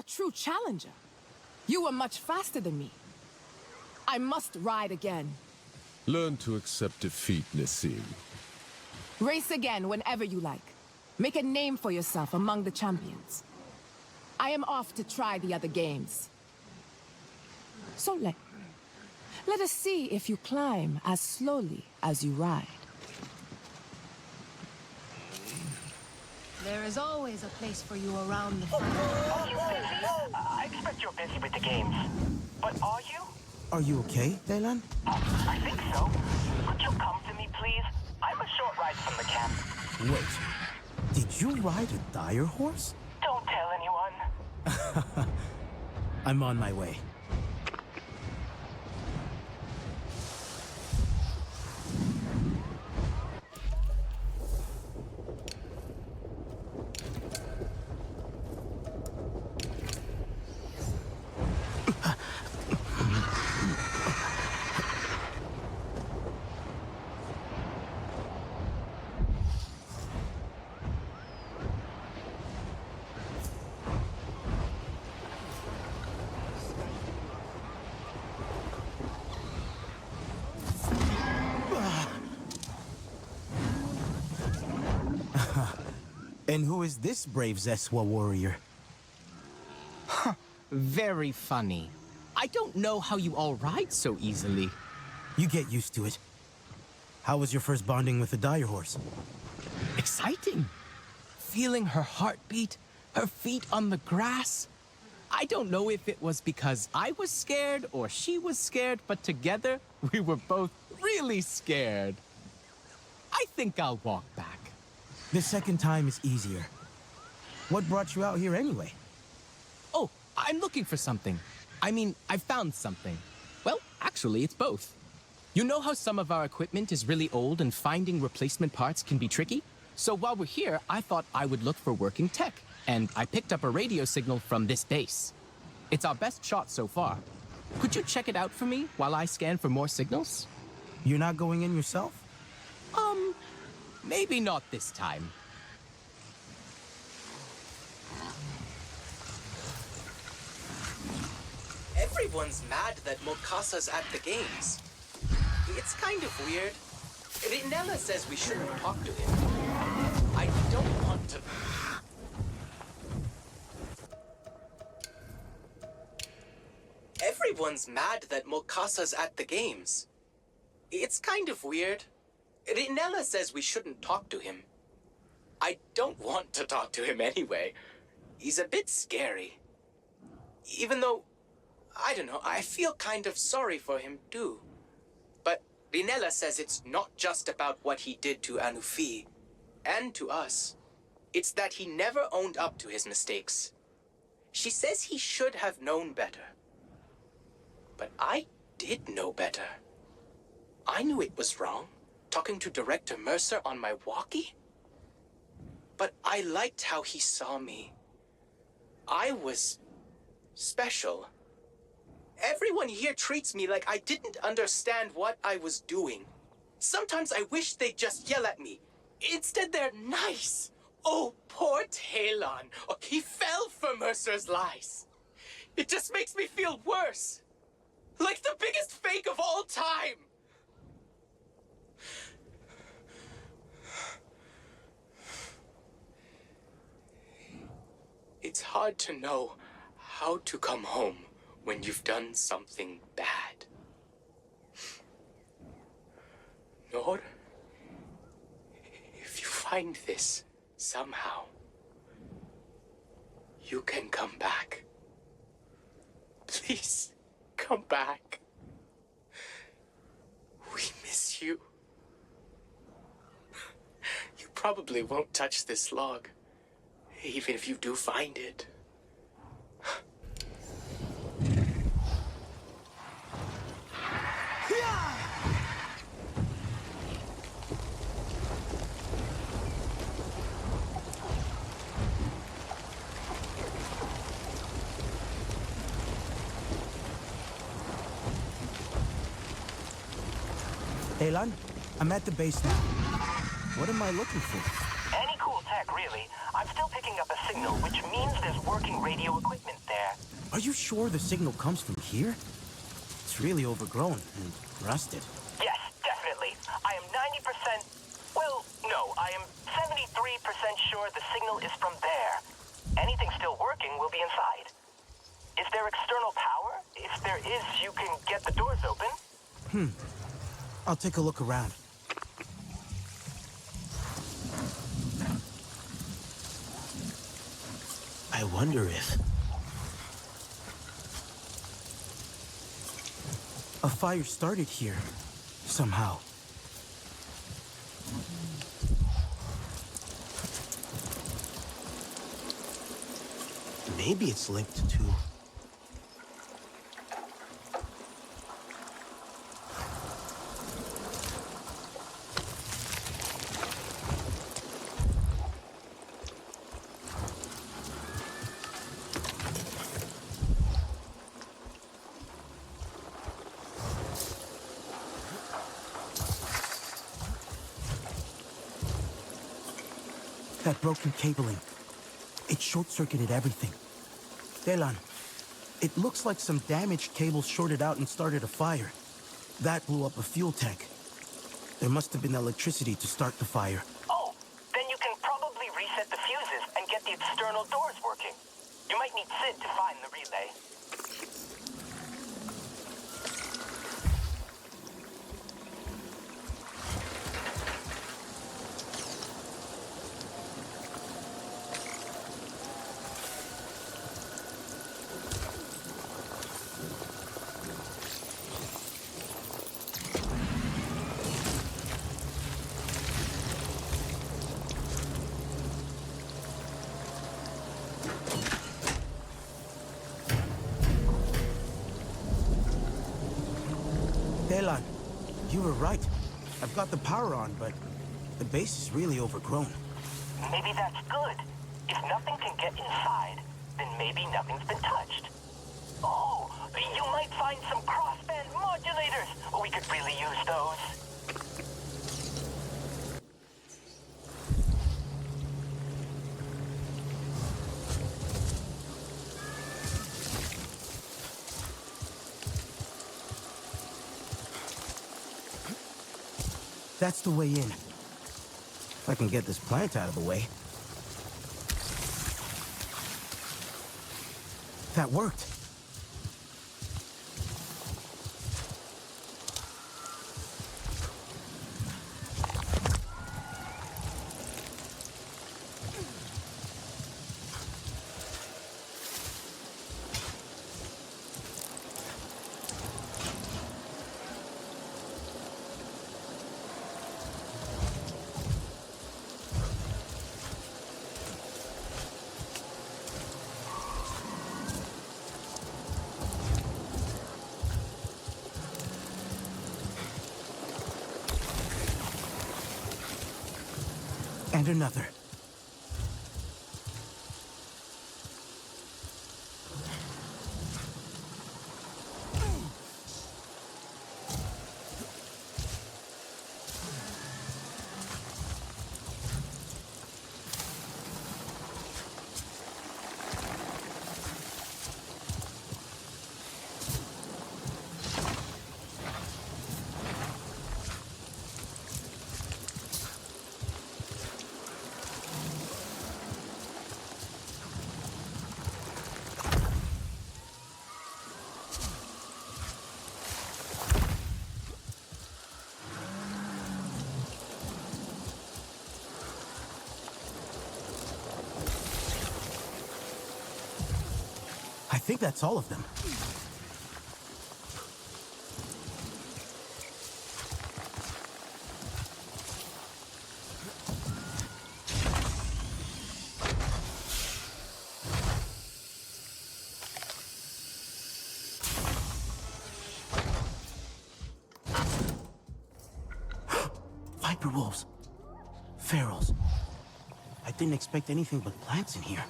true challenger. You were much faster than me. I must ride again. Learn to accept defeat, Nassim. Race again whenever you like. Make a name for yourself among the champions. I am off to try the other games. So let us see if you climb as slowly as you ride. There is always a place for you around the fire. Are you busy? I expect you're busy with the games. But are you? Are you okay, Daylan? I think so. Could you come to me, please? I'm a short ride from the camp. Wait, did you ride a dire horse? Don't tell anyone. I'm on my way. And who is this brave Zeswa warrior? Very funny. I don't know how you all ride so easily. You get used to it. How was your first bonding with the dire horse? Exciting. Feeling her heartbeat, her feet on the grass. I don't know if it was because I was scared or she was scared, but together we were both really scared. I think I'll walk back. The second time is easier. What brought you out here anyway? Oh, I'm looking for something. I mean, I found something. Well, actually, it's both. You know how some of our equipment is really old and finding replacement parts can be tricky? So while we're here, I thought I would look for working tech, and I picked up a radio signal from this base. It's our best shot so far. Could you check it out for me while I scan for more signals? You're not going in yourself? Maybe not this time. Everyone's mad that Mokasa's at the games. It's kind of weird. Rinella says we shouldn't talk to him. I don't want to... Everyone's mad that Mokasa's at the games. It's kind of weird. Rinella says we shouldn't talk to him. I don't want to talk to him anyway. He's a bit scary. Even though, I don't know, I feel kind of sorry for him too. But Rinella says it's not just about what he did to Anufi and to us. It's that he never owned up to his mistakes. She says he should have known better. But I did know better. I knew it was wrong. Talking to Director Mercer on my walkie? But I liked how he saw me. I was special. Everyone here treats me like I didn't understand what I was doing. Sometimes I wish they'd just yell at me. Instead, they're nice. Oh, poor Talon. Oh, he fell for Mercer's lies. It just makes me feel worse. Like the biggest fake of all time. It's hard to know how to come home when you've done something bad. Nor, if you find this somehow, you can come back. Please, come back. We miss you. You probably won't touch this log. Even if you do find it. Elan, I'm at the base now. What am I looking for? Any cool tech, really. I'm still picking up a signal, which means there's working radio equipment there. Are you sure the signal comes from here? It's really overgrown and rusted. Yes, definitely. I am 90%... Well, no, I am 73% sure the signal is from there. Anything still working will be inside. Is there external power? If there is, you can get the doors open. I'll take a look around. I wonder if... a fire started here, somehow. Maybe it's linked to... that broken cabling. It short-circuited everything. Delan, it looks like some damaged cables shorted out and started a fire. That blew up a fuel tank. There must have been electricity to start the fire. Oh, then you can probably reset the fuses and get the external doors working. You might need Sid to find the relay. Delan, you were right. I've got the power on, but the base is really overgrown. Maybe that's good. If nothing can get inside, then maybe nothing's been touched. Oh, you might find some crossband modulators. We could really use those. That's the way in. If I can get this plant out of the way. That worked. And another. I think that's all of them. Viper wolves. Ferals. I didn't expect anything but plants in here.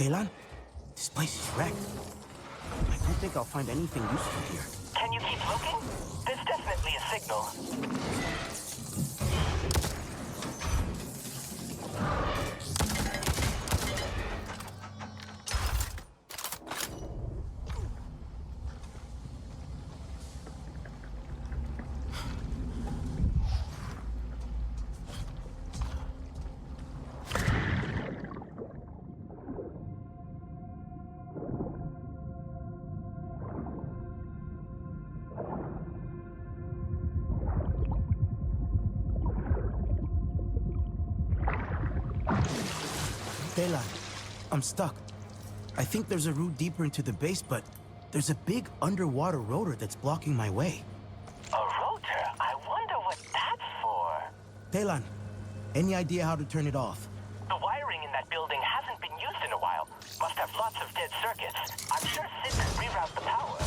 Delan, this place is wrecked. I don't think I'll find anything useful here. Can you keep looking? There's definitely a signal. Delan, I'm stuck. I think there's a route deeper into the base, but there's a big underwater rotor that's blocking my way. A rotor? I wonder what that's for. Delan, any idea how to turn it off? The wiring in that building hasn't been used in a while. Must have lots of dead circuits. I'm sure Sid could reroute the power.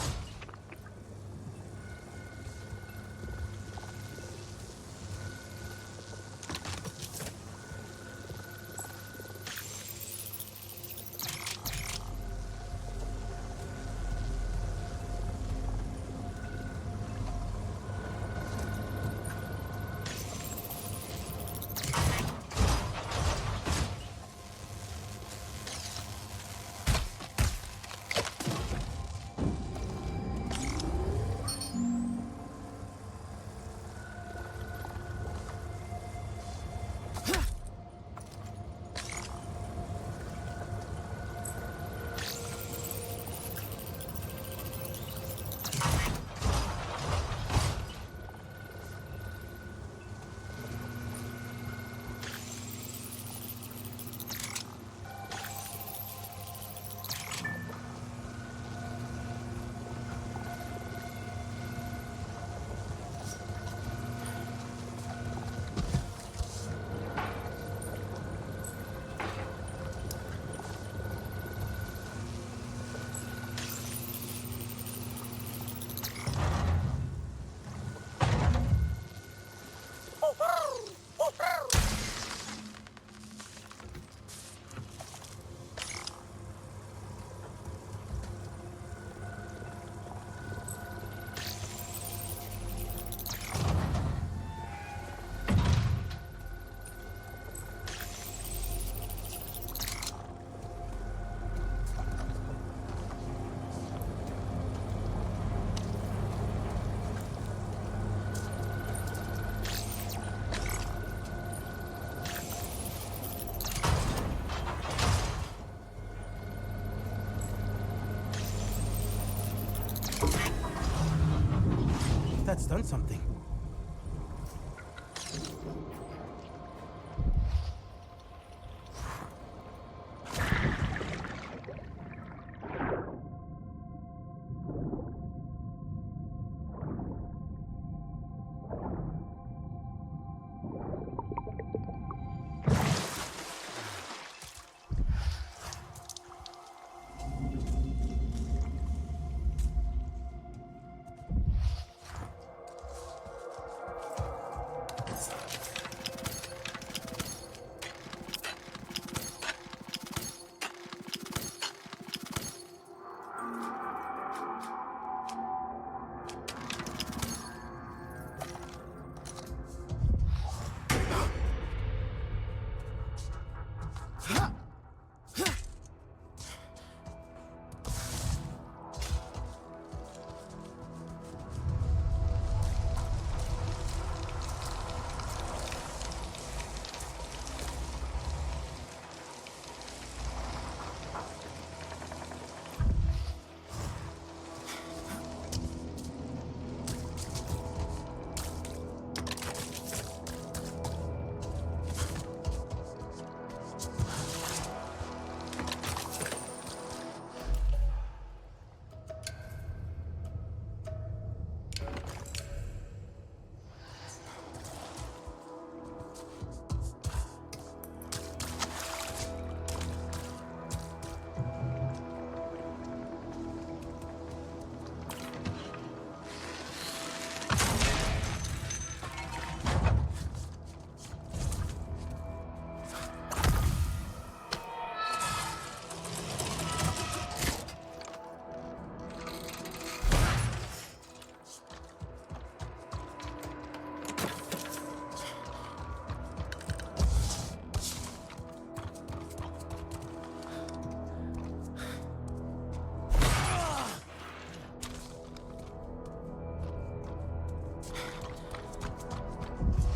That's done something.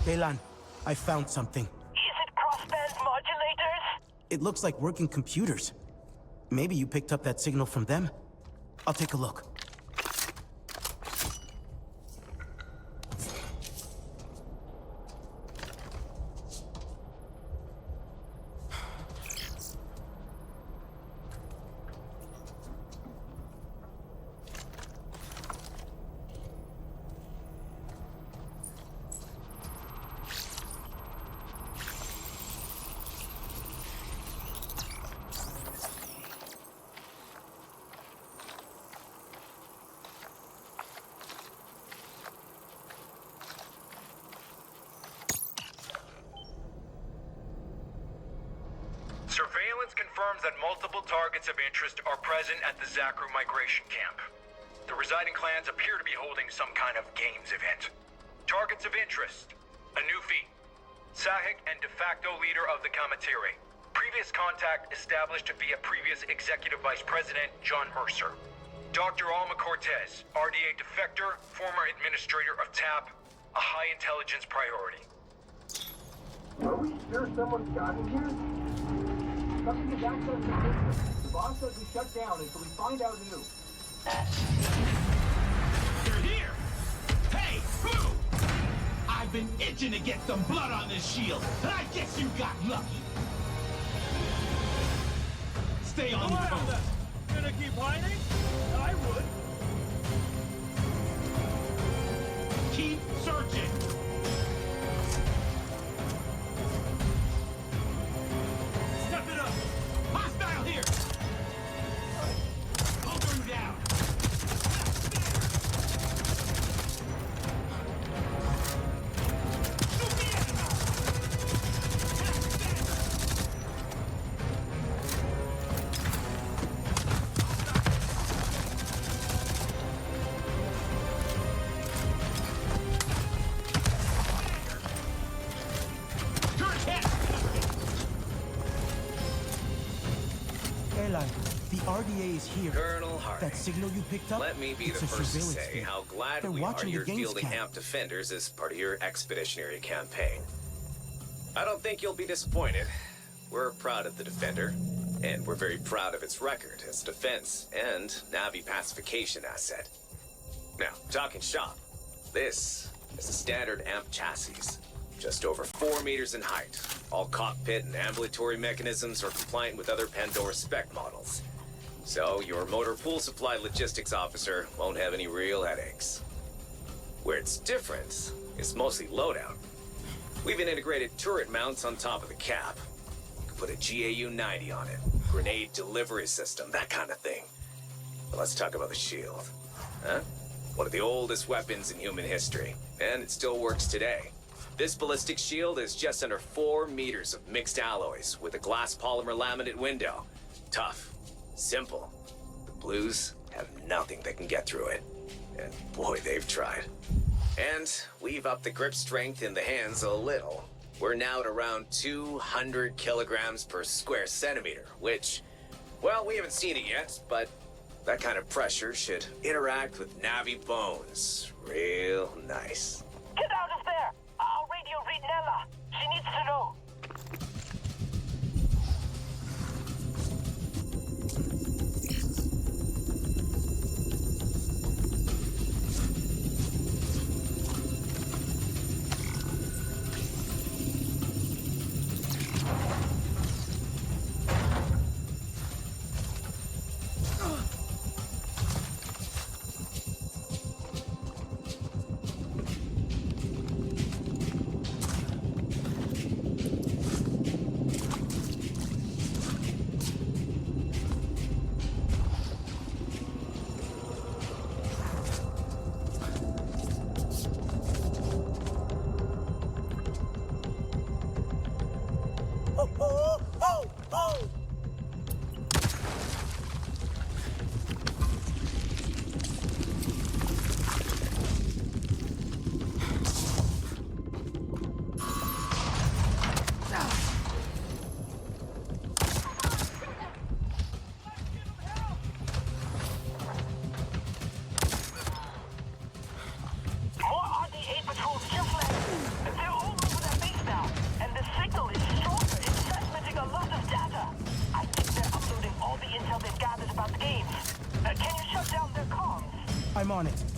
Kaylan, I found something. Is it crossband modulators? It looks like working computers. Maybe you picked up that signal from them? I'll take a look. Surveillance confirms that multiple targets of interest are present at the Zakru migration camp. The residing clans appear to be holding some kind of games event. Targets of interest: a Nufi, Sahik and de facto leader of the Kamatiri. Previous contact established via previous Executive Vice President John Mercer. Dr. Alma Cortez, RDA defector, former administrator of TAP, a high intelligence priority. Are we sure someone's gotten here? Something is access to system. The boss says we shut down until we find out who. You're here! Hey, who? I've been itching to get some blood on this shield, and I guess you got lucky. Stay on your phone. Gonna keep hiding? I would. Keep searching. Step it up. Hostile here. Hunker him down. Shoot the enemy. Turret hit. Kaylan, the RDA is here. Colonel Harding, That signal you picked up? let me be it's the a first to surveillance say feed. how glad They're we are watching the you're games fielding cam. AMP defenders as part of your expeditionary campaign. I don't think you'll be disappointed. We're proud of the Defender, and we're very proud of its record as a defense and Navi pacification asset. Now, talking shop, this is a standard AMP chassis, just over 4 meters in height. All cockpit and ambulatory mechanisms are compliant with other Pandora spec models. So your motor pool supply logistics officer won't have any real headaches. Where it's different is mostly loadout. We've an integrated turret mounts on top of the cap. You can put a GAU-90 on it, grenade delivery system, that kind of thing. But let's talk about the shield. Huh? One of the oldest weapons in human history, and it still works today. This ballistic shield is just under 4 meters of mixed alloys with a glass polymer laminate window. Tough, simple. The Blues have nothing that can get through it. And boy, they've tried. And we've upped the grip strength in the hands a little. We're now at around 200 kilograms per square centimeter, which, well, we haven't seen it yet, but that kind of pressure should interact with Navi bones real nice. Get out of there! I'll radio read Nella. She needs to know. More RDA patrols just landed. They're all I'm on it.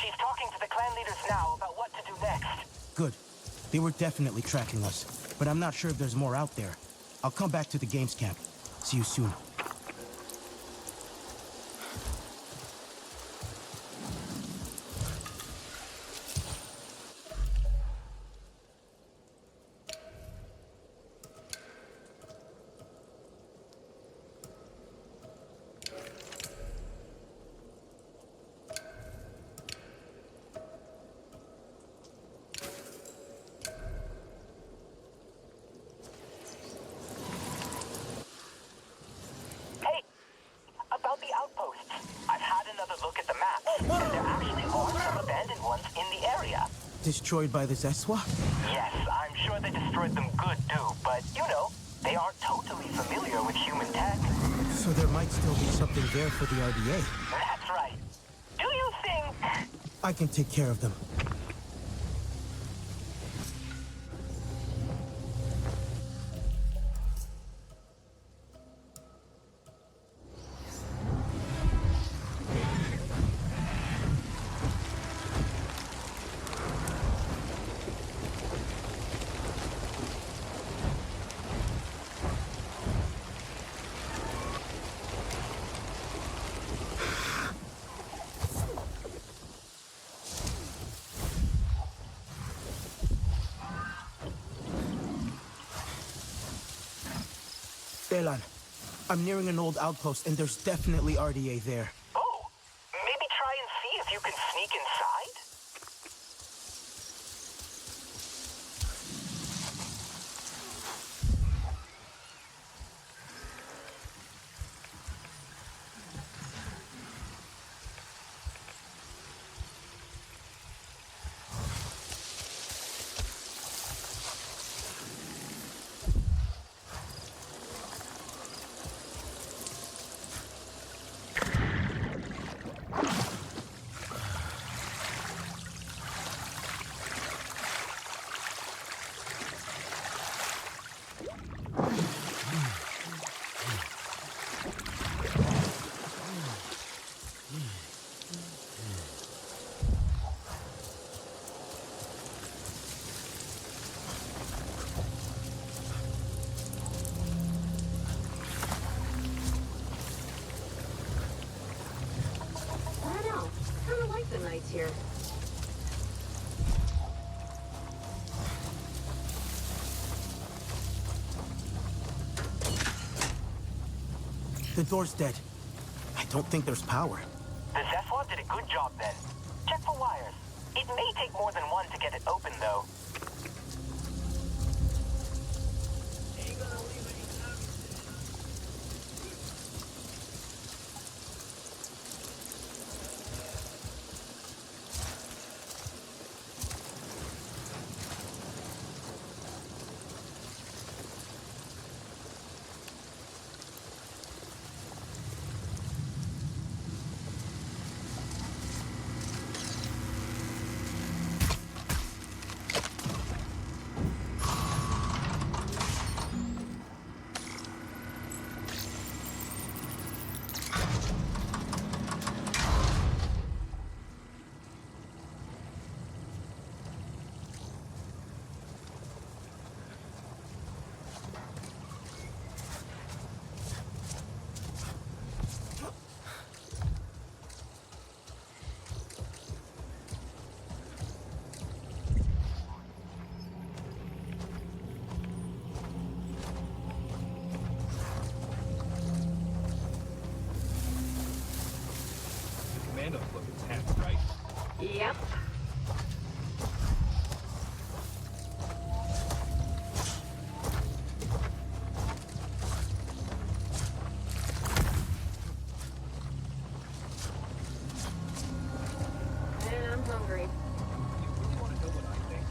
She's talking to the clan leaders now about what to do next. Good. They were definitely tracking us, but I'm not sure if there's more out there. I'll come back to the games camp. See you soon. Destroyed by the Zeswa? Yes, I'm sure they destroyed them good too, but you know, they aren't totally familiar with human tech. So there might still be something there for the RDA. That's right. Do you think... I can take care of them. Elan, I'm nearing an old outpost, and there's definitely RDA there. Oh, maybe try and see if you can sneak inside? Here. The door's dead. I don't think there's power. The Zeswa did a good job then. Check for wires. It may take more than one to get it open, though. stand-up look intense, right? Yep. And I'm hungry. You really want to know what I think?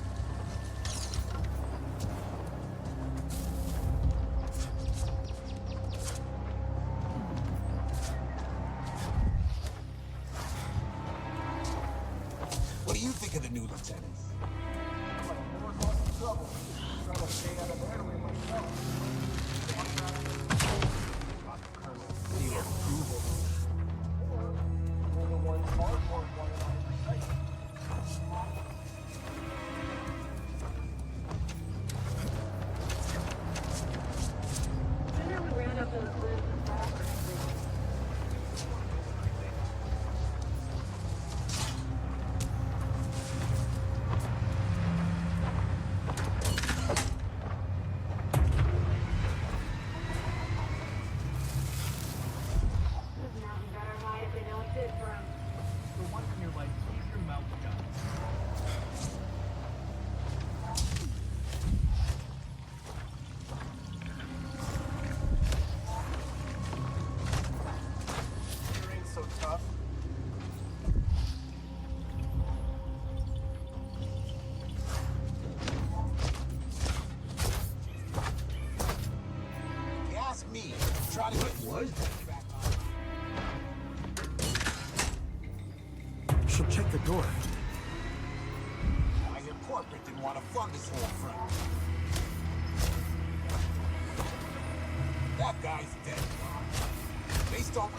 What do you think of the new lieutenant? Remember we round up those blues and stuff? Those mountains better hide if they know it's good for 'em. For once in your life, keep your mouth shut. Ain't so tough. If you ask me, try to get what back on. Should check the door. I hear corporate didn't want to fund this whole front. That guy's dead. Based on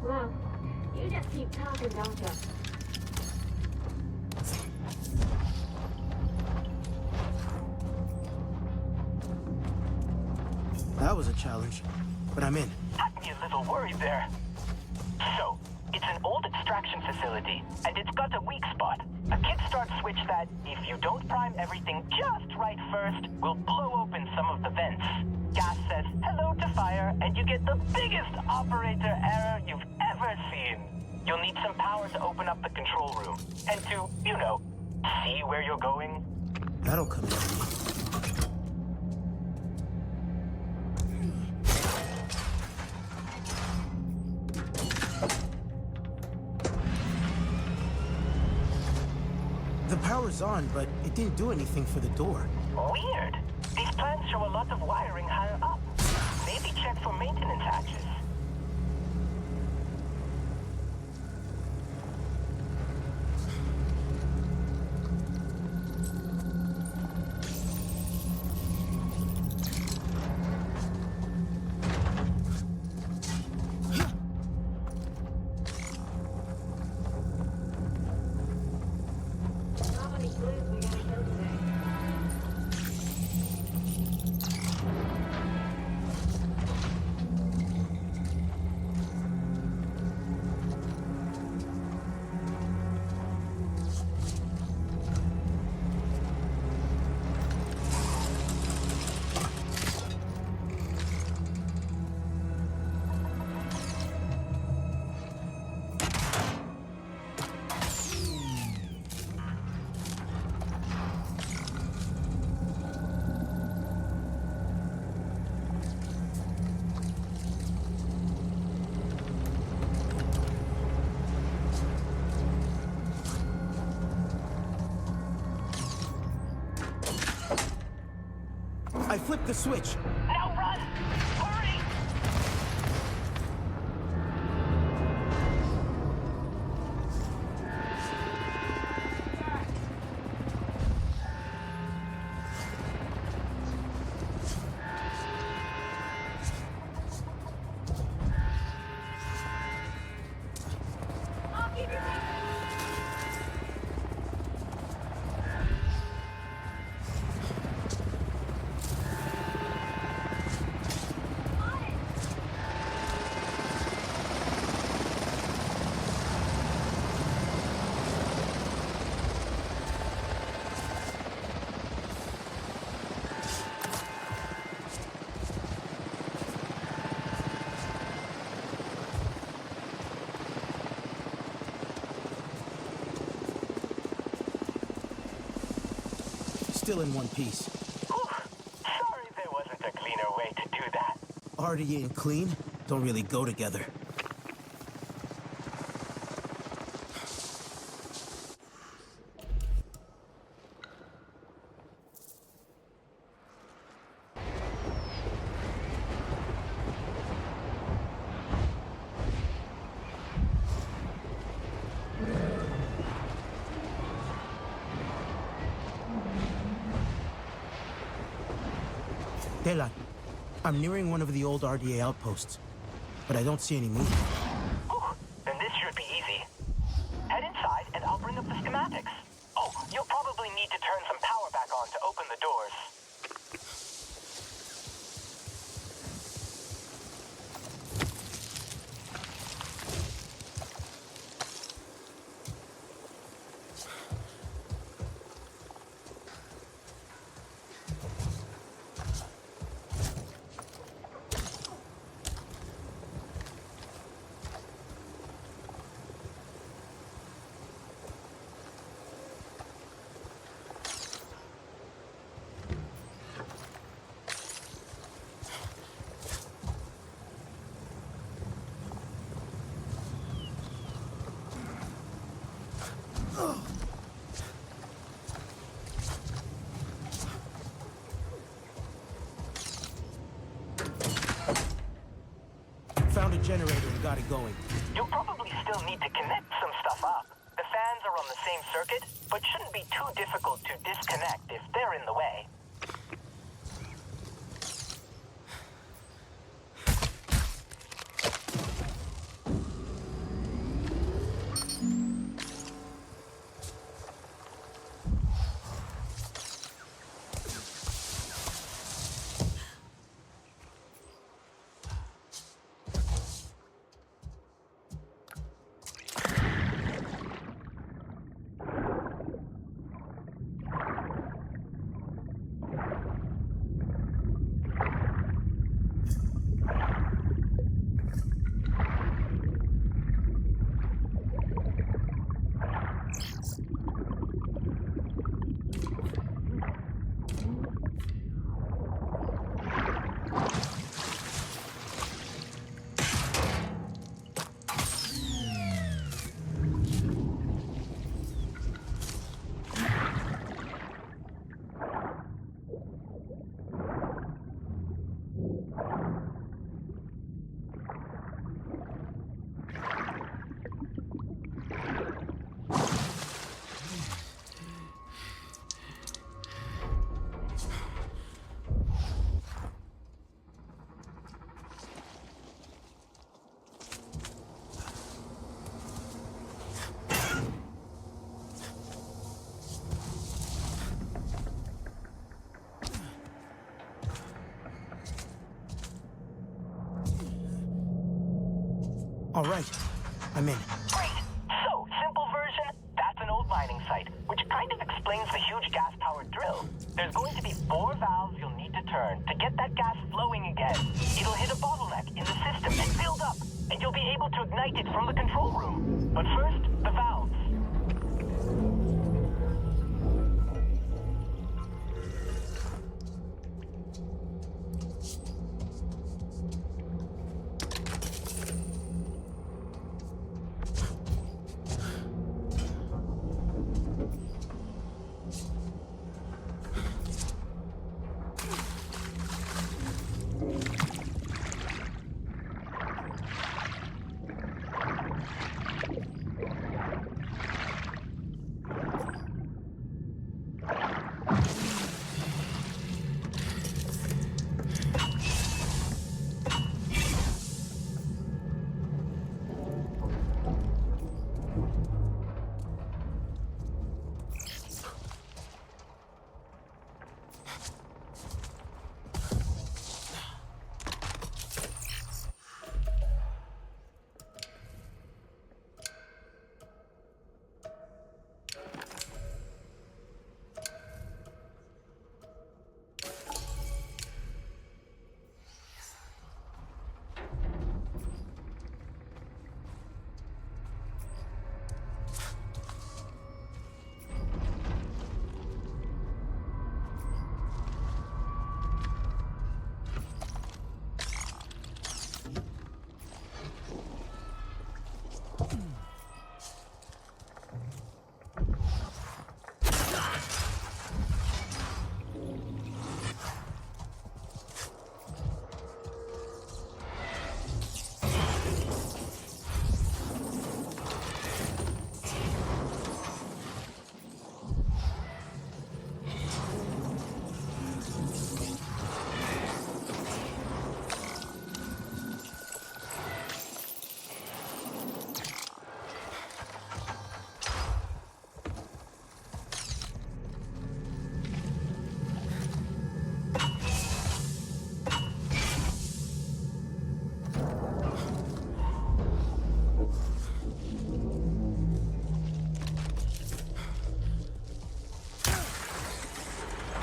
Well, you just keep talking, don't you? That was a challenge, but I'm in. Had me a little worried there. So, it's an old extraction facility, and it's got a weak spot. A kickstart switch that, if you don't prime everything just right first, will blow open some of the vents. Gas says hello to fire, and you get the biggest operator error you've ever seen. You'll need some power to open up the control room, and to, you know, see where you're going. That'll come in handy. The power's on, but it didn't do anything for the door. Weird. These plans show a lot of wiring higher up. Maybe check for maintenance hatches. How many blues we gotta kill today? I flipped the switch. Now run! Hurry! still in one piece. Sorry there wasn't a cleaner way to do that. RDA and clean don't really go together. Delan, I'm nearing one of the old RDA outposts, but I don't see any movement. Then this should be easy. Head inside and I'll bring up the schematics. Oh, you'll probably need to turn some power back on to open the doors. Found a generator and got it going. You'll probably still need to connect some stuff up. The fans are on the same circuit, but shouldn't be too difficult to disconnect if they're in the way. All right, I'm in. Great! So, simple version, that's an old mining site, which kind of explains the huge gas-powered drill. There's going to be 4 valves you'll need to turn to get that gas flowing again. It'll hit a bottleneck in the system and build up, and you'll be able to ignite it from the control room. But first, the valves.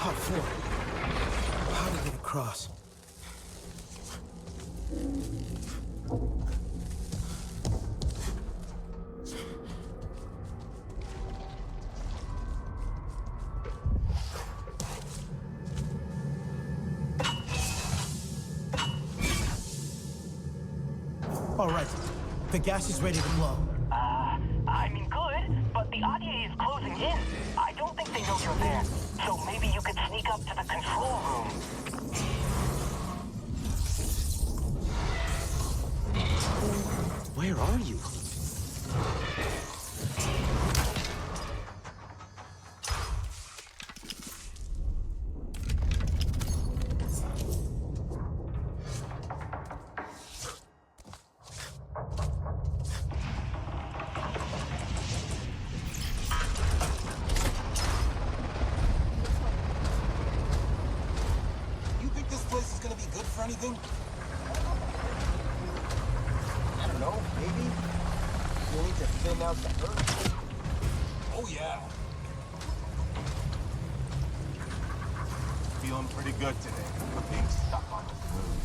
How for? How to get across? All right. The gas is ready to blow. I mean, good, but the RDA is closing in. I don't think they know you're there. So maybe you could sneak up to the control room. Where are you? You think this place is gonna be good for anything? I don't know, maybe? We'll need to thin out the hurt. Oh, yeah. Feeling pretty good today. Being stuck on this move.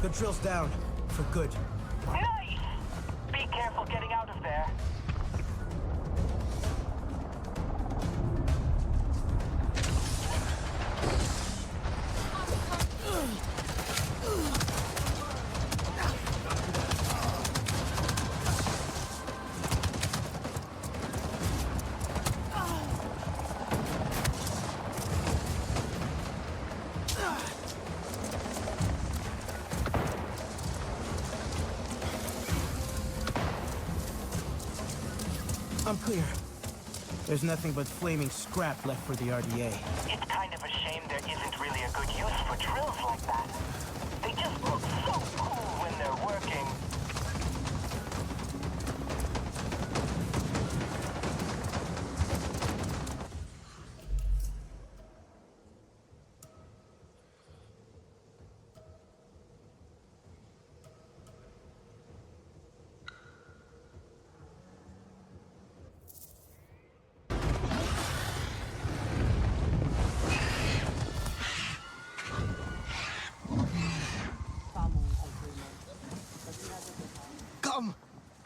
The drill's down. For good. Nice! Be careful getting out of there. I'm clear. There's nothing but flaming scrap left for the RDA. It's kind of a shame there isn't really a good use for drills like that. They just look so cool when they're working. Come!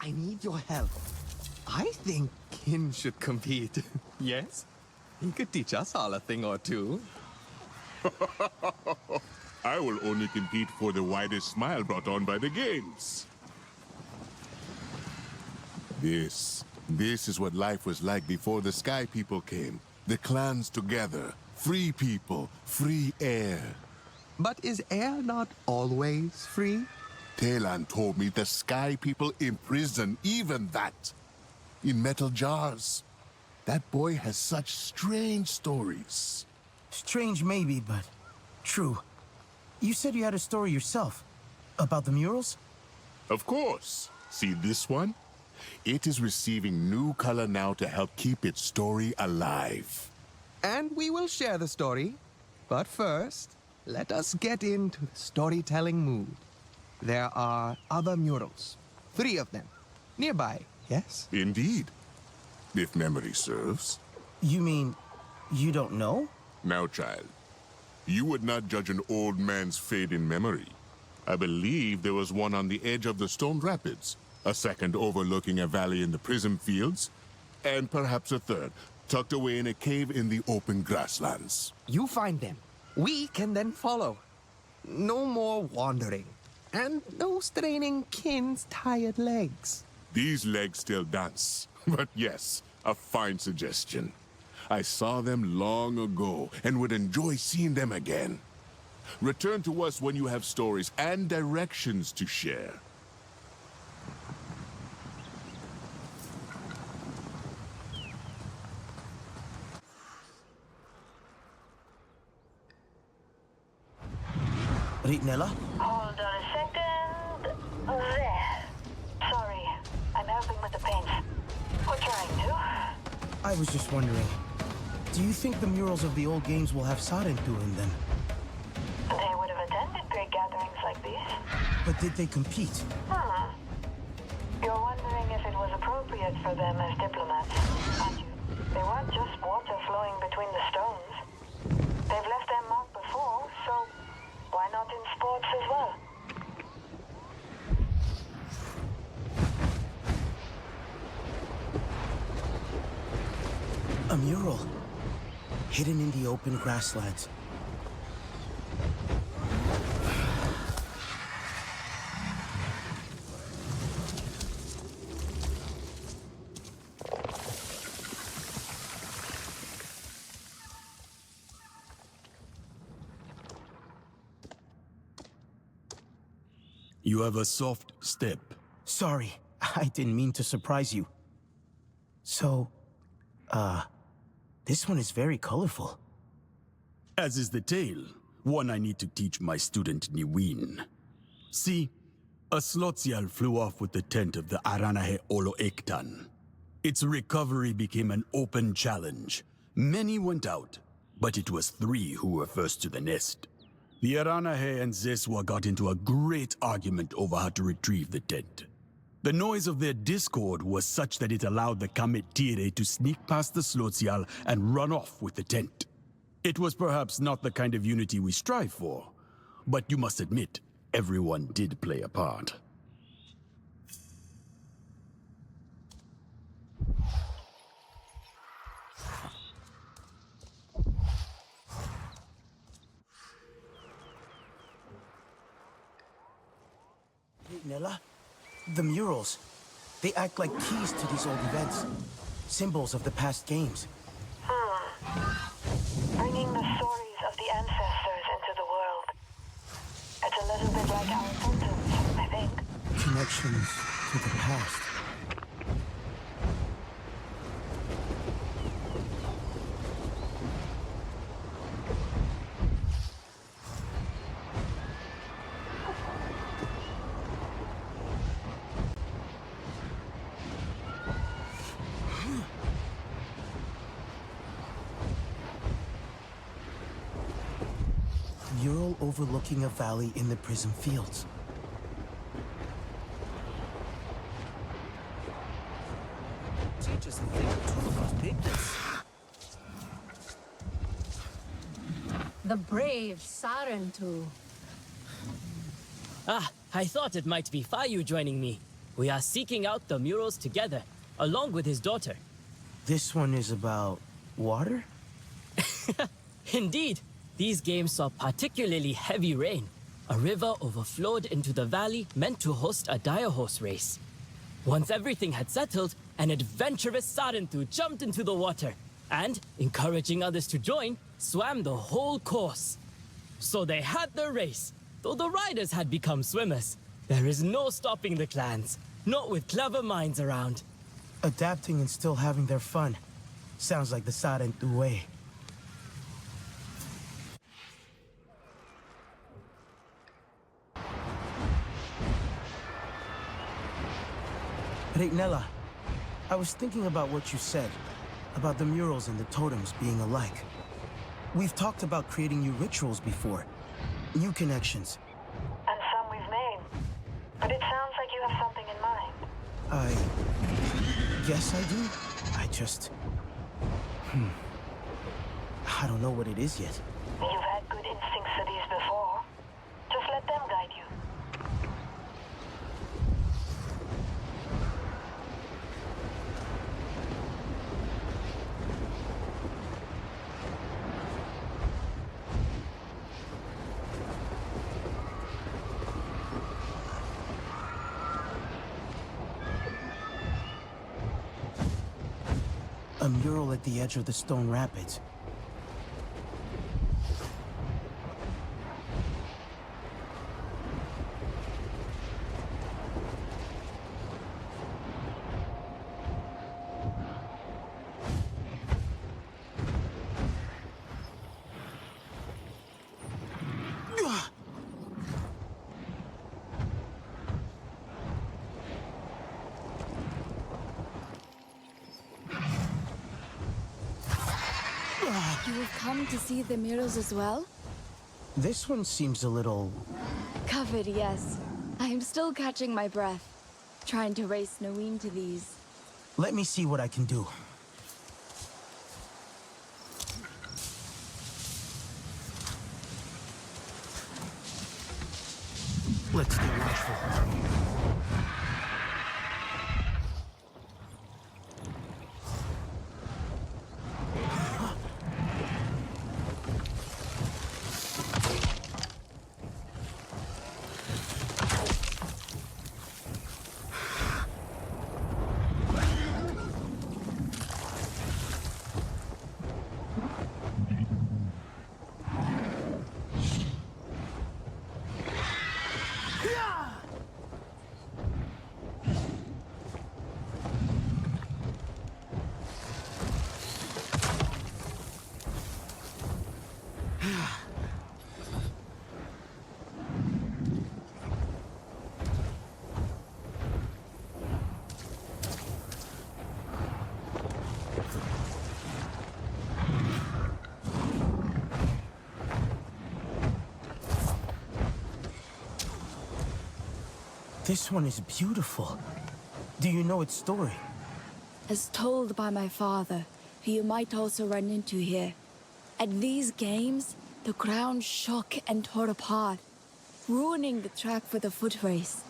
I need your help. I think Kin should compete. Yes? He could teach us all a thing or two. I will only compete for the widest smile brought on by the games. This is what life was like before the Sky People came. The clans together, free people, free air. But is air not always free? Talan told me the Sky People imprison even that. In metal jars. That boy has such strange stories. Strange maybe, but true. You said you had a story yourself. About the murals? Of course. See this one? It is receiving new color now to help keep its story alive. And we will share the story. But first, let us get into the storytelling mood. There are other murals. 3 of them. Nearby, yes? Indeed. If memory serves. You mean, you don't know? Now, child, you would not judge an old man's fate in memory. I believe there was one on the edge of the Stone Rapids, a second overlooking a valley in the Prism Fields, and perhaps a third, tucked away in a cave in the open grasslands. You find them. We can then follow. No more wandering. And no straining Kin's tired legs. These legs still dance. But yes, a fine suggestion. I saw them long ago and would enjoy seeing them again. Return to us when you have stories and directions to share. Ritnella? Hold on a second. There. Sorry, I'm helping with the paints. We're trying to. I was just wondering, do you think the murals of the old games will have Sarentu in them? They would have attended great gatherings like these. But did they compete? You're wondering if it was appropriate for them as diplomats, aren't you? They weren't just water flowing between the stones. They've left their mark before, so why not in sports as well? A mural, hidden in the open grasslands. You have a soft step. Sorry, I didn't mean to surprise you. So, this one is very colorful. As is the tale, one I need to teach my student Niwin. See, a Slotsial flew off with the tent of the Aranahe Olo Ektan. Its recovery became an open challenge. Many went out, but it was 3 who were first to the nest. The Aranahe and Zeswa got into a great argument over how to retrieve the tent. The noise of their discord was such that it allowed the Kamet Tire to sneak past the Slotsial and run off with the tent. It was perhaps not the kind of unity we strive for, but you must admit, everyone did play a part. Nella, the murals, they act like keys to these old events. Symbols of the past games. Bringing the stories of the ancestors into the world. It's a little bit like our totems, I think. Connections to the past. Mural overlooking a valley in the Prism Fields. Teachers think two of us picked this. The brave Sarentu. Ah, I thought it might be Fayu joining me. We are seeking out the murals together, along with his daughter. This one is about water? Indeed. These games saw particularly heavy rain. A river overflowed into the valley meant to host a dire horse race. Once everything had settled, an adventurous Sarentu jumped into the water and, encouraging others to join, swam the whole course. So they had the race, though the riders had become swimmers. There is no stopping the clans, not with clever minds around. Adapting and still having their fun. Sounds like the Sarentu way. Nella, I was thinking about what you said, about the murals and the totems being alike. We've talked about creating new rituals before, new connections. And some we've made. But it sounds like you have something in mind. I guess I do. I just... I don't know what it is yet. You've had good instincts for these before. Just let them guide you. A mural at the edge of the stone rapids. You've come to see the murals as well? This one seems a little... Covered, yes. I am still catching my breath, trying to race Naween to these. Let me see what I can do. Let's stay watchful. This one is beautiful. Do you know its story? As told by my father, who you might also run into here. At these games, the ground shook and tore apart, ruining the track for the foot race.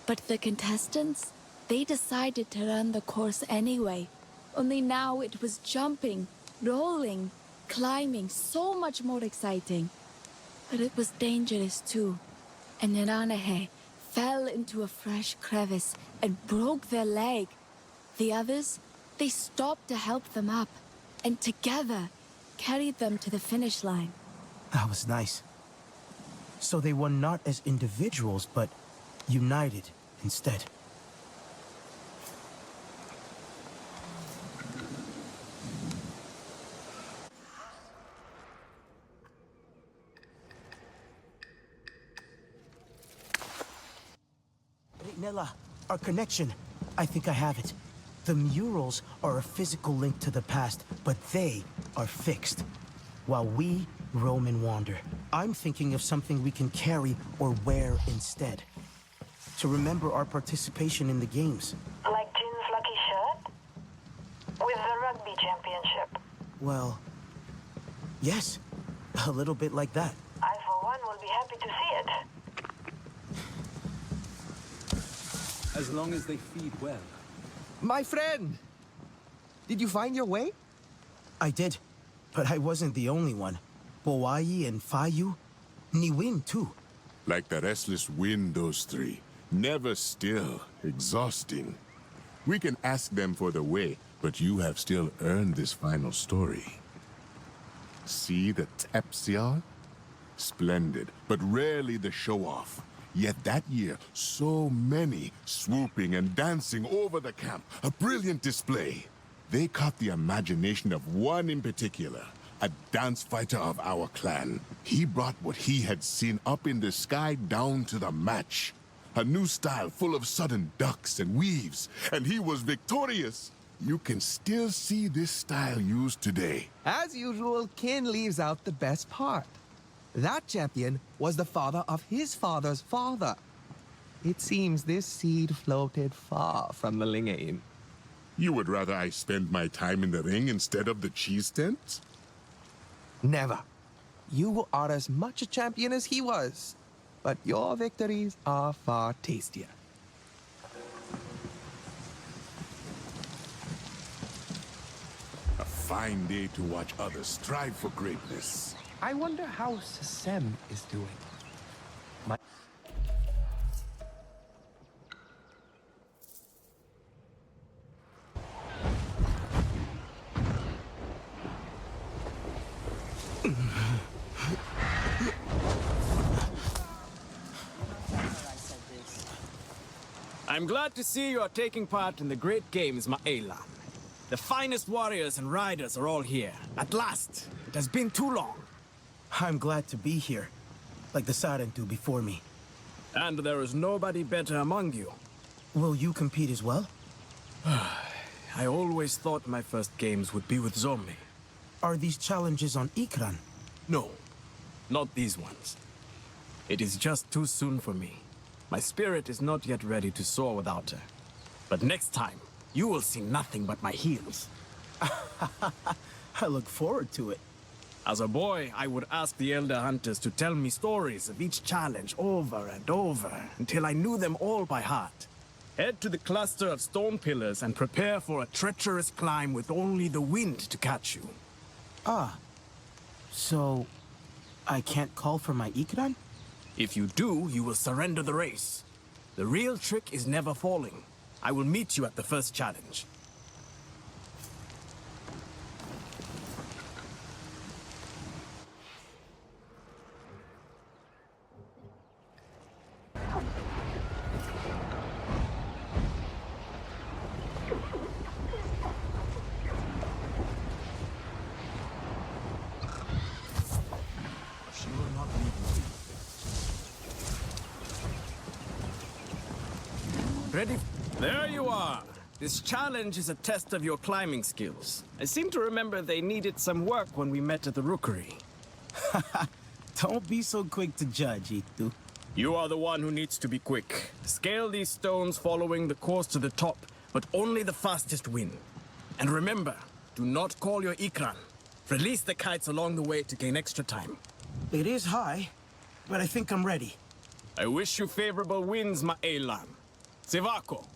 But the contestants, they decided to run the course anyway. Only now it was jumping, rolling, climbing, so much more exciting. But it was dangerous too. And Naranahe fell into a fresh crevice and broke their leg. The others, they stopped to help them up, and together carried them to the finish line. That was nice. So they won not as individuals, but united instead. Nella, our connection. I think I have it. The murals are a physical link to the past, but they are fixed, while we roam and wander. I'm thinking of something we can carry or wear instead, to remember our participation in the games. Like Jin's lucky shirt? With the rugby championship? Well, yes, a little bit like that. I, for one, will be happy to see it. As long as they feed well. My friend! Did you find your way? I did, but I wasn't the only one. Bowai and Fayu, Niwin too. Like the restless wind, those three. Never still, exhausting. We can ask them for the way, but you have still earned this final story. See the Tepsial? Splendid, but rarely the show-off. Yet that year, so many swooping and dancing over the camp. A brilliant display. They caught the imagination of one in particular, a dance fighter of our clan. He brought what he had seen up in the sky down to the match. A new style full of sudden ducks and weaves, and he was victorious. You can still see this style used today. As usual, Kin leaves out the best part. That champion was the father of his father's father. It seems this seed floated far from the Lingane. You would rather I spend my time in the ring instead of the cheese tent? Never. You are as much a champion as he was, but your victories are far tastier. A fine day to watch others strive for greatness. I wonder how Sasem is doing. I'm glad to see you are taking part in the great games, Ma'ela. The finest warriors and riders are all here. At last. It has been too long. I'm glad to be here, like the Sarentu before me. And there is nobody better among you. Will you compete as well? I always thought my first games would be with Zombie. Are these challenges on Ikran? No, not these ones. It is just too soon for me. My spirit is not yet ready to soar without her. But next time, you will see nothing but my heels. I look forward to it. As a boy, I would ask the Elder Hunters to tell me stories of each challenge over and over, until I knew them all by heart. Head to the cluster of stone pillars and prepare for a treacherous climb with only the wind to catch you. Ah. So, I can't call for my Ikran? If you do, you will surrender the race. The real trick is never falling. I will meet you at the first challenge. Ready? There you are. This challenge is a test of your climbing skills. I seem to remember they needed some work when we met at the rookery. Don't be so quick to judge, Itu. You are the one who needs to be quick. Scale these stones following the course to the top, but only the fastest win. And remember, do not call your Ikran. Release the kites along the way to gain extra time. It is high, but I think I'm ready. I wish you favorable winds, Ma'elan. Sevako.